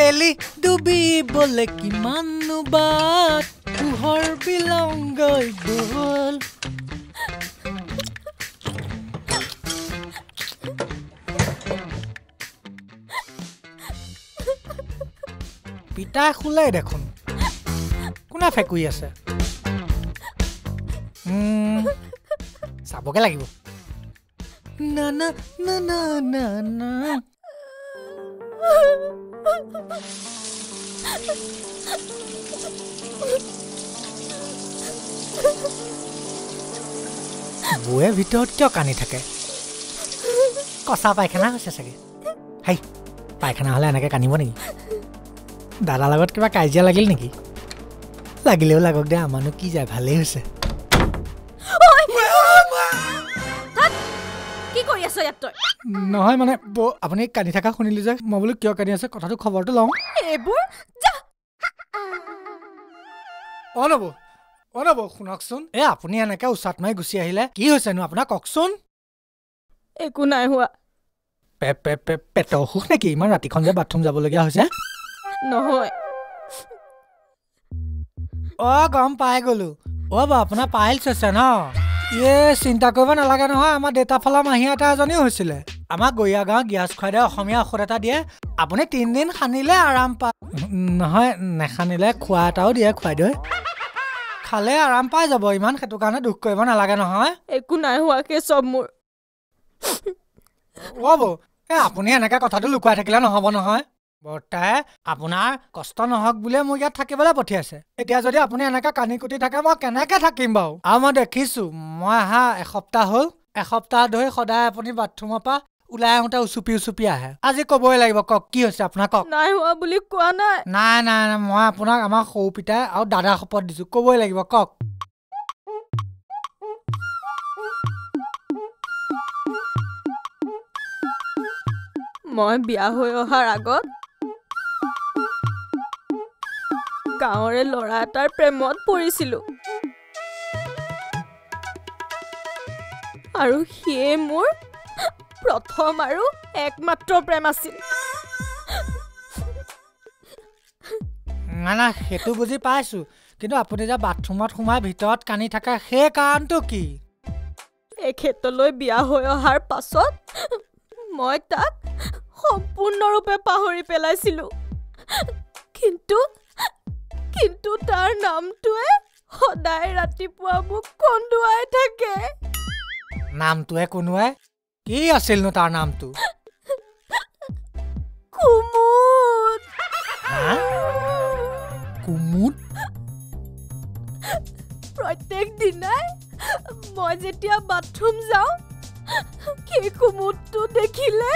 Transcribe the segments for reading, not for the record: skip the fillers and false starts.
তেলি ডুবিবলে কিমাননো বাট পোহৰ বিলংগৈ গ'ল পিতা খুলাই দেখোন কোনে ফেকুই আছে চাবকে লাগিব না না না না না না বুৱে ভিতৰত কিয় কানি থাকে কচা পায়খানা হৈছে চাগে হাই পায়খানা হ'লে এনেকৈ কানিব নেকি দাদাৰ লগত কিবা কাজিয়া লাগিল নেকি লাগিলেও লাগক দে আমাৰনো কি যায় ভালেই হৈছে নহয় মানে আপুনি কানি থকা শুনিলো যে মই বোলো কিয় কানি আছে কথাটো খবৰটো লওঁ অনব শুনকচোন আপুনি এনেকে উচাত মাৰি গুচি আহিলে কি হৈছেনো আপোনাক কওকচোন একো নাই হোৱা পেটৰ অসুখ নেকি ইমান ৰাতিখন যে বাথৰুম যাবলগীয়া হৈছে নহয় গম পাই গলো বা আপোনাৰ পাইলছ আছে ন চিন্তা কৰিব নালাগে নহয় আমাৰ দেউতা ফালৰ মাহী এটা এজনীও হৈছিলে আমাক গৰীয়া গাঁৱত গেছ খুৱাই দিয়ে অসমীয়া ঔষধ এটা দিয়ে আপুনি 3 দিন সানিলে আৰাম পায় নহয় নেসানিলে খোৱা এটাও দিয়ে খুৱাই দিয়ে খালে আৰাম পাই যাব ইমান সেইটো কাৰণে দুখ কৰিব নালাগে নহয় একো নাই হোৱাকে চব মোৰ আপুনি এনেকে কথাটো লুকুৱাই থাকিলে নহ'ব নহয় বৰ্তাই আপোনাৰ কষ্ট নহওক বুলিয়ে মোক ইয়াত থাকিবলৈ পঠিয়াইছে এতিয়া যদি আপুনি এনেকে কানি কুটি থাকে মই কেনেকে থাকিম বাৰু আৰু মই দেখিছো মই আহা এসপ্তাহ হ'ল এসপ্তাহ ধৰি সদায় আপুনি বাথৰুমৰ পৰা ওলাই আহোঁতে উচুপি আহে আজি ক'বই লাগিব কওক কি হৈছে আপোনাৰ কওক নাই হোৱা বুলি কোৱা নাই নাই মই আপোনাক আমাৰ সৰু পিতাই আৰু দাদাৰ শপত দিছো ক'বই লাগিব কওক মই বিয়া হৈ অহাৰ আগত গাঁৱৰে ল'ৰা এটাৰ প্ৰেমত পৰিছিলো আৰু সিয়ে মোৰ প্ৰথম আৰু একমাত্ৰ প্ৰেম আছিল না সেইটো বুজি পাইছো কিন্তু আপুনি যে বাথৰুমত সোমাই ভিতৰত কানি থকা সেই কাৰণটো কি এই ক্ষেত্ৰলৈ বিয়া হৈ অহাৰ পাছত মই তাক সম্পূৰ্ণৰূপে পাহৰি পেলাইছিলো কিন্তু তাৰ নামটোৱে সদায় ৰাতিপুৱা মোক কন্দুৱাই থাকে নামটোৱে কোনোৱাই কি আছিলনো তাৰ নামটো কুমুদ কুমুদ প্ৰত্যেক দিনাই মই যেতিয়া বাথৰুম যাওঁ সেই কুমুদটো দেখিলে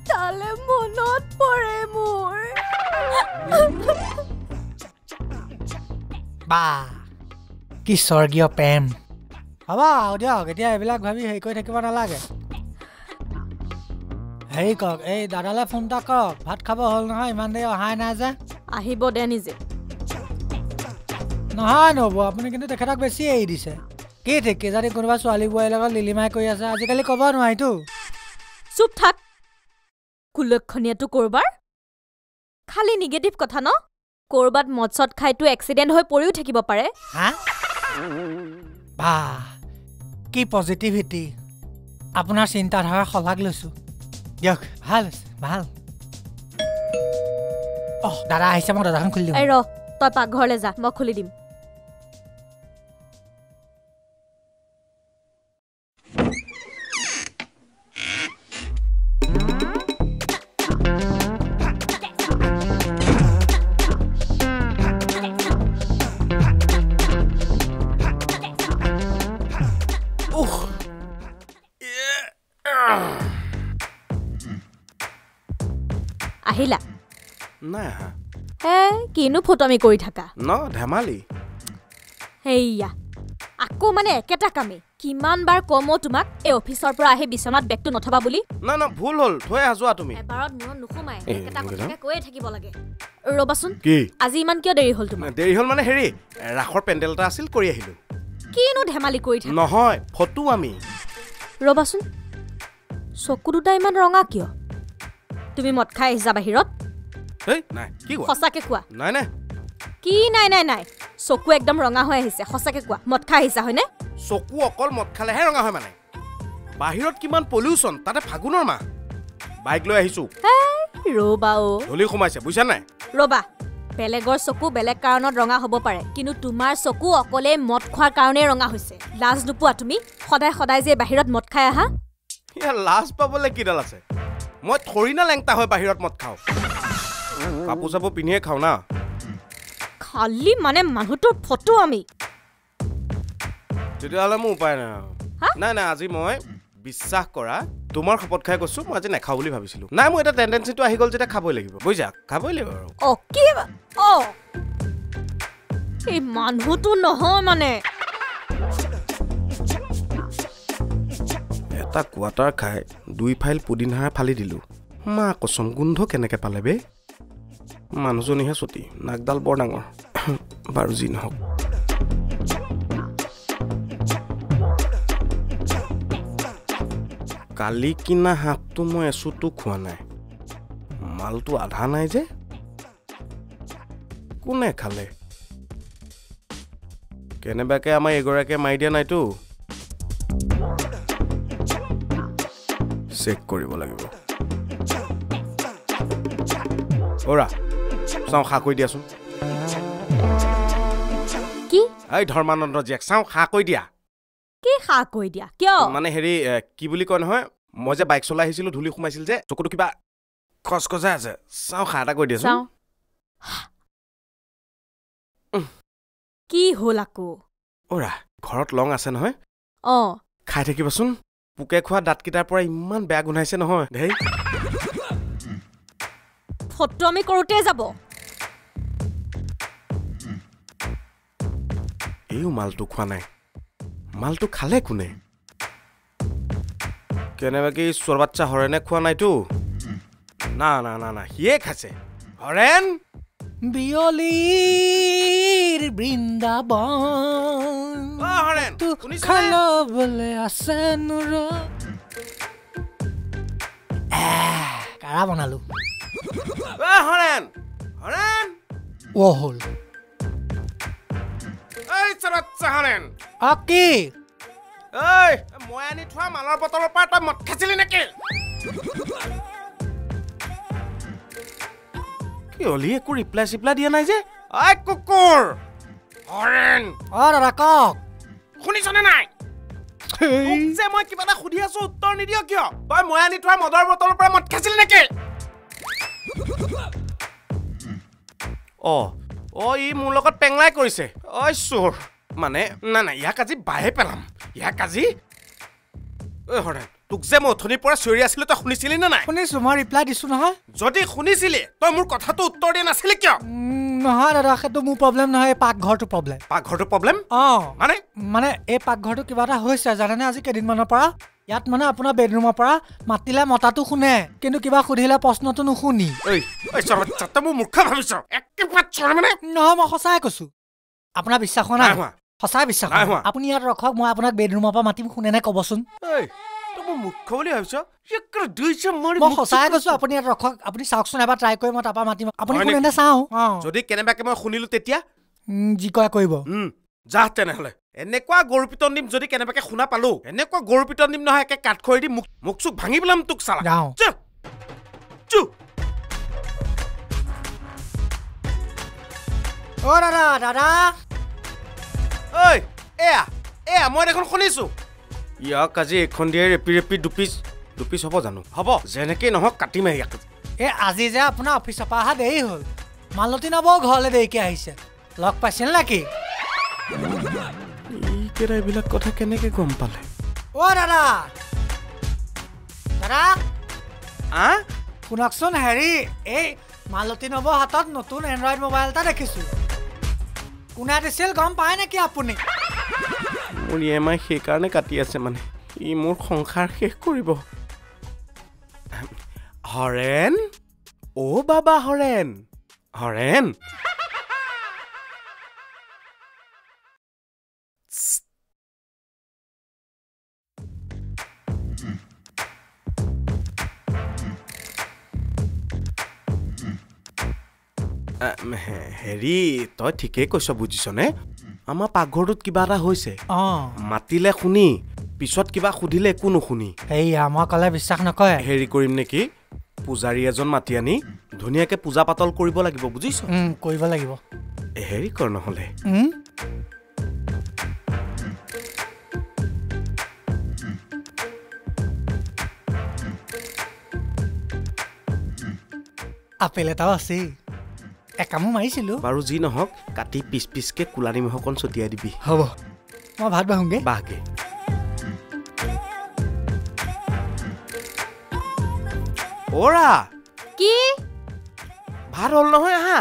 তালে মনত পৰে মোৰ বা কি স্বৰ্গীয় প্ৰেম হ'ব দিয়ক এতিয়া এইবিলাক ভাবি হেৰি কৰি থাকিব নালাগে হেৰি কওক এই দাদালৈ ফোন এটা কৰক ভাত খাব হ'ল নহয় ইমান দেৰি অহাই নাই যে আহিব দে নিজে নহয় নব আপুনি কিন্তু তেখেতক বেছি এৰি দিছে কি ঠিক যদি কোনোবা ছোৱালী বোৱাৰীৰ লগত লিলিমাই কৰি আছে আজিকালি ক'ব নোৱাৰিতো চুপ থাক কুলক্ষণীয়াটো কৰবাৰ খালি নিগেটিভ কথা ন কৰবাত মদচত খাইতো এক্সিডেণ্ট হৈ পৰিও থাকিব পাৰে কি পজিটিভিটি আপোনাৰ চিন্তাধাৰা সলাগ লৈছো দিয়ক ভাল দাদা আহিছে মই দাদাখন খুলি দিম তই পাকঘৰলৈ যা মই খুলি দিম আহিলা নাই কিনো ফটোমি কৰি থাকা ধেমালি হেইয়া আকৌ মানে একেটা কামে কিমান বাৰ কমো তোমাক এই অফিচৰ পৰা আহি বিছনাত বেগটো নথবা বুলি না ভুল হ'ল থৈ আজোৱা তুমি এবাৰত মন নুখুমাই একেটা কথাকে কৈয়ে থাকিব লাগে ৰবাচোন কি আজি ইমান কিয় দেৰি হ'ল তোমাৰ দেৰি হ'ল মানে হেৰি ৰাখৰ পেণ্ডেল এটা আছিল কৰি আহিলো কিনো ধেমালি কৰি থাকা নহয় ফটো আমি ৰবাচোন চকু দুটা ইমান ৰঙা কিয় তুমি মদ খাই আহিছা বাহিৰত হেই নাই কি কোৱা সঁচাকে কোৱা নাই নাই কি নাই নাই নাই চকু একদম ৰঙা হৈ আহিছে সঁচাকে কোৱা মদ খাই আহিছা হয়নে চকু অকল মদ খালেহে ৰঙা হয় মানে বাহিৰত কিমান পলিউশ্যন তাতে ফাগুনৰ মাহ বাইক লৈ আহিছো ৰ'বা অ ধূলি সোমাইছে বুজিছা নাই ৰ'বা বেলেগৰ চকু বেলেগ কাৰণত ৰঙা হ'ব পাৰে কিন্তু তোমাৰ চকু অকলে মদ খোৱাৰ কাৰণেই ৰঙা হৈছে লাজ নোপোৱা তুমি সদায় সদায় যে বাহিৰত মদ খাই আহা ইয়াৰ লাজ পাবলৈ কিডাল আছে মই থৰি না লেংটা হৈ বাহিৰত মদ খাওঁ কাপোৰ চাপোৰ পিন্ধিয়ে খাওঁ না খালি মানে মানুহটোৰ ফটো আমি তেতিয়াহ'লে মোৰ উপায় নাই নাই নাই আজি মই বিশ্বাস কৰা তোমাৰ শপত খাই কৈছো মই আজি নাখাওঁ বুলি ভাবিছিলো নাই মোৰ এটা টেণ্ডেঞ্চিটো আহি গ'ল যেতিয়া খাবই লাগিব বুজিছা খাবই লাগিব আৰু কি এই মানুহটো নহয় মানে এটা কোৱাটাৰ খাই 2 ফাইল পুদিনহাৰা ফালি দিলো মা কচম গোন্ধ কেনেকে পালে বে মানুহজনীহে চতি নাকডাল বৰ ডাঙৰ বাৰু যি নহওক কালি কিনা হাতটো মই এচুটো খোৱা নাই মালটো আধা নাই যে কোনে খালে কেনেবাকে আমাৰ এগৰাকীয়ে মাৰি দিয়া নাইতো চেক কৰিব লাগিব ওৰা চাওঁ খা কৈ দিয়াচোন কি এই ধৰ্মানন্দ জীয়েক চাওঁ খা কৈ দিয়া কি খা কৈ দিয়া কিয় মানে হেৰি কি বুলি কয় নহয় মই যে বাইক চলাই আহিছিলো ধূলি সোমাইছিল যে চকুটো কিবা খচখচাই আছে চাওঁ খা এটা কৈ দিয়াচোন কি হ'ল আকৌ ওৰা ঘৰত লং আছে নহয় অ' খাই থাকিবাচোন পোকে খোৱা দাঁতকেইটাৰ পৰা ইমান বেয়া গোন্ধাইছে নহয় ধেই ফটো আমি কৰোঁতে যাব এইও মালটো খোৱা নাই মালটো খালে কোনে কেনেবাকে চোৰ বাচ্চা হৰেণে খোৱা নাইতো না না না না সিয়ে খাইছে হৰেণ বিয়লিৰ বৃন্দাবন হৰেণ খালবলে আছে নুৰ কাৰা বনালো হৰেণ হৰেণ অ হ'ল এই চোৰ বাচ্চা হৰেণ কি এই মই আনি থোৱা মালৰ বটলৰ পৰা তই মদ খাইছিলি নেকি কি হলি একো ৰিপ্লাই চিপ্লাই দিয়া নাই যে ঐ কুকুৰ হৰেণ দাদা কওক শুনিছনে নাই যে মই কিবা এটা সুধি আছো উত্তৰ নিদিয় কিয় তই মই আনি থোৱা মদৰ বটলৰ পৰা মদ খাইছিলি নেকি ই মোৰ লগত পেংলাই কৰিছে ঐ চোৰ মানে না না ইয়াক আজি বাহে পেলাম ইয়াক আজি ঐ হৰেণ তোক যে মই অথনিৰ পৰা চিঞৰি আছিলো তই শুনিছিলি নে নাই শুনিছো মই ৰিপ্লাই দিছো নহয় যদি শুনিছিলি তই মোৰ কথাটো উত্তৰ দিয়া নাছিলি কিয় নহয় দাদা সেইটো মোৰ প্ৰব্লেম নহয় এই পাকঘৰটো প্ৰব্লেম মানে এই পাকঘৰটো কিবা এটা হৈছে জানেনে আজি কেইদিনমানৰ পৰা ইয়াত মানে আপোনাৰ বেডৰুমৰ পৰা মাতিলে মতাটো শুনে কিন্তু কিবা সুধিলে প্ৰশ্নটো নুশুনি মোৰ মূৰ্খ ভাবিছ মানে নহয় মই সঁচাই কৈছো আপোনাৰ বিশ্বাস হোৱা নাই সঁচাই বিশ্বাস আপুনি ইয়াত ৰখক মই আপোনাক বেডৰুমৰ পৰা মাতিম শুনে নে ক'বচোন মূৰ্খ বুলি ভাবিছ মই সঁচাই কৈছো আপুনি ইয়াত ৰখক আপুনি চাওকচোন এবাৰ ট্ৰাই কৰি মই তাৰপৰা মাতিম আপুনি শুনে নে চাওঁ যদি কেনেবাকে মই শুনিলো তেতিয়া যি কয় কৰিব যা তেনেহ'লে এনেকুৱা গৰু পিতন দিম যদি কেনেবাকে শুনা পালো এনেকুৱা গৰু পিতন দিম নহয় একে কাঠ খৰি দি মুখ চুক ভাঙি পেলাম তোক চালা দাদা ঐ এয়া মই দেখোন শুনিছো ইয়াক আজি এখন দিয়ে ৰেপি দুপিচ হ'ব জানো হ'ব যেনেকেই নহওক কাটিম ইয়াক আজি যে আপোনাৰ অফিচৰ পৰা অহা দেৰি হ'ল মালতী নবৌ ঘৰলৈ দেৰিকে আহিছে লগ পাইছিল নেকি এইবিলাক কথা কেনেকে গম পালে দাদা শুনকচোন হেৰি এই মালতী নবৌৰ হাতত নতুন এণ্ড্ৰইড মোবাইল এটা দেখিছো কোনে দিছিল গম পায় নেকি আপুনি মোৰ EMI সেইকাৰণে কাটি আছে মানে ই মোৰ সংসাৰ শেষ কৰিব হৰেণ বাবা হৰেণ হেৰি তই ঠিকেই কৈছ বুজিছনে আমাৰ পাকঘৰটোত কিবা এটা হৈছে মাতিলে শুনি পিছত কিবা সুধিলে একো নুশুনি এই আমাৰ কলে বিশ্বাস নকৰে হেৰি কৰিম নেকি পূজাৰী এজন মাতি আনি ধুনীয়াকে পূজা পাতল কৰিব লাগিব বুজিছ কৰিব লাগিব হেৰি কৰ নহ'লে আপেল এটাও আছে একামো মাৰিছিলো বাৰু যি নহওক কাটি পিচ পিচকে কোলা নিমখ অকণ ছটিয়াই দিবি হ'ব মই ভাত বাহুংগে বাহগে ওৰা কি ভাত হ'ল নহয় আহা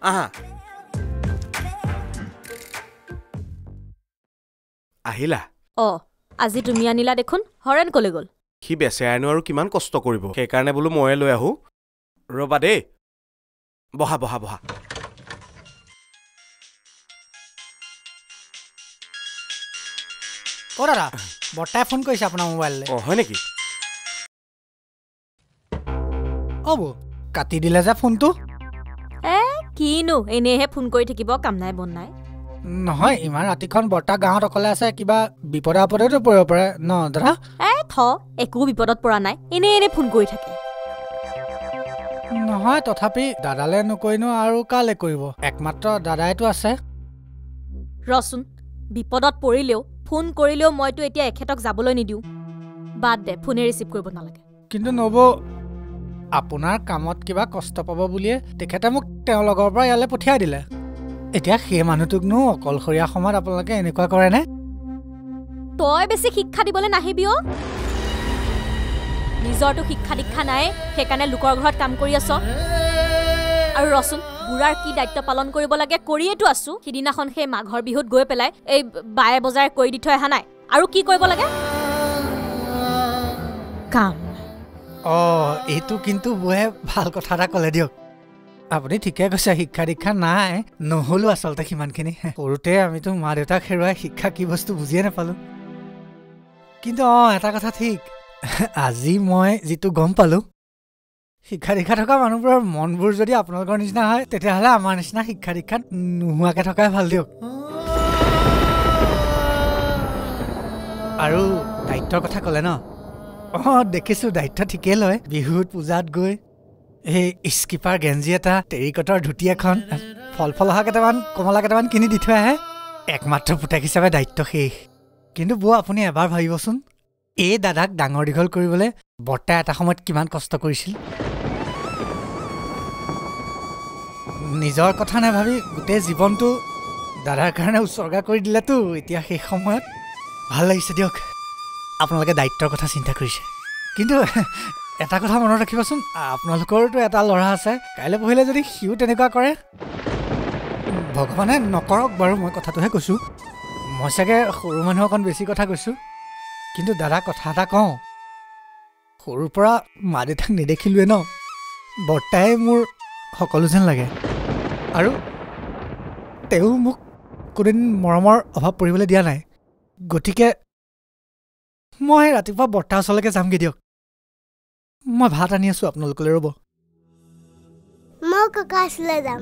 আহা আহিলা আজি তুমি আনিলা দেখোন হৰেণ কলৈ গ'ল সি বেচেৰাইনো আৰু কিমান কষ্ট কৰিব সেইকাৰণে বোলো ময়ে লৈ আহো ৰবা দেই বহা বহা বহা দাদা বৰ্তাই ফোন কৰিছে আপোনাৰ মোবাইললৈ হয় নেকি বৌ কাটি দিলে যে ফোনটো কিনো এনেহে ফোন কৰি থাকিব কাম নাই বন নাই নহয় ইমান ৰাতিখন বৰ্তা গাঁৱত অকলে আছে কিবা বিপদ আপদেতো পৰিব পাৰে ন দাদা একো বিপদত পৰা নাই এনে ফোন কৰি থাকে নহয় তথাপি দাদালে নকৰিনো আৰু কালে কৰিব একমাত্ৰ দাদাইতো আছে ৰচোন বিপদত পৰিলেও ফোন কৰিলেও মইতো এতিয়া এখেতক যাবলৈ নিদিওঁ বাদ দে ফোনে ৰিচিভ কৰিব নালাগে কিন্তু নব আপোনাৰ কামত কিবা কষ্ট পাব বুলিয়ে তেখেতে মোক তেওঁৰ লগৰ পৰা ইয়ালৈ পঠিয়াই দিলে এতিয়া সেই মানুহটোকনো অকলশৰীয়া সময়ত আপোনালোকে এনেকুৱা কৰে নে তই বেছি শিক্ষা দিবলৈ নাহিবি নিজৰটো শিক্ষা দীক্ষা নাই সেইকাৰণে লোকৰ ঘৰত কাম কৰি আছ আৰু ৰচোন বুঢ়াৰ কি দায়িত্ব পালন কৰিব লাগে কৰিয়েতো আছো সিদিনাখন সেই মাঘৰ বিহুত গৈ পেলাই এই বায়ে বজাৰে কৰি দি থৈ অহা নাই আৰু কি কৰিব লাগে কাম এইটো কিন্তু বৌয়ে ভাল কথা এটা ক'লে দিয়ক আপুনি ঠিকে কৈছে শিক্ষা দীক্ষা নাই নহ'লো আচলতে সিমানখিনি সৰুতে আমিতো মা দেউতাক হেৰুৱাই শিক্ষা কি বস্তু বুজিয়ে নাপালো কিন্তু এটা কথা ঠিক আজি মই যিটো গম পালো শিক্ষা দীক্ষা থকা মানুহবোৰৰ মনবোৰ যদি আপোনালোকৰ নিচিনা হয় তেতিয়াহ'লে আমাৰ নিচিনা শিক্ষা দীক্ষা নোহোৱাকৈ থকাই ভাল দিয়ক আৰু দায়িত্বৰ কথা ক'লে ন দেখিছো দায়িত্ব ঠিকেই লয় বিহুত পূজাত গৈ এই স্কিপাৰ গেঞ্জি এটা টেৰিকটৰ ধুতি এখন ফল অহা কেইটামান কমলা কেইটামান কিনি দি থৈ আহে একমাত্ৰ পুতেক হিচাপে দায়িত্ব শেষ কিন্তু বৌ আপুনি এবাৰ ভাবিবচোন এই দাদাক ডাঙৰ দীঘল কৰিবলৈ বৰ্তাই এটা সময়ত কিমান কষ্ট কৰিছিল নিজৰ কথা নাভাবি গোটেই জীৱনটো দাদাৰ কাৰণে উৎসৰ্গা কৰি দিলেতো এতিয়া সেই সময়ত ভাল লাগিছে দিয়ক আপোনালোকে দায়িত্বৰ কথা চিন্তা কৰিছে কিন্তু এটা কথা মনত ৰাখিবচোন আপোনালোকৰতো এটা ল'ৰা আছে কাইলৈ পঢ়িলে যদি সিও তেনেকুৱা কৰে ভগৱানে নকৰক বাৰু মই কথাটোহে কৈছোঁ মই চাগে সৰু মানুহ অকণ বেছি কথা কৈছোঁ কিন্তু দাদা কথা এটা কওঁ সৰুৰ পৰা মা দেউতাক নেদেখিলোৱে ন বৰ্তাই মোৰ সকলো যেন লাগে আৰু তেওঁ মোক কোনোদিন মৰমৰ অভাৱ পৰিবলৈ দিয়া নাই গতিকে মই ৰাতিপুৱা বৰ্তা ওচৰলৈকে যামগৈ দিয়ক মই ভাত আনি আছোঁ আপোনালোকলৈ ৰ'ব মই ককা ওচৰলৈ যাম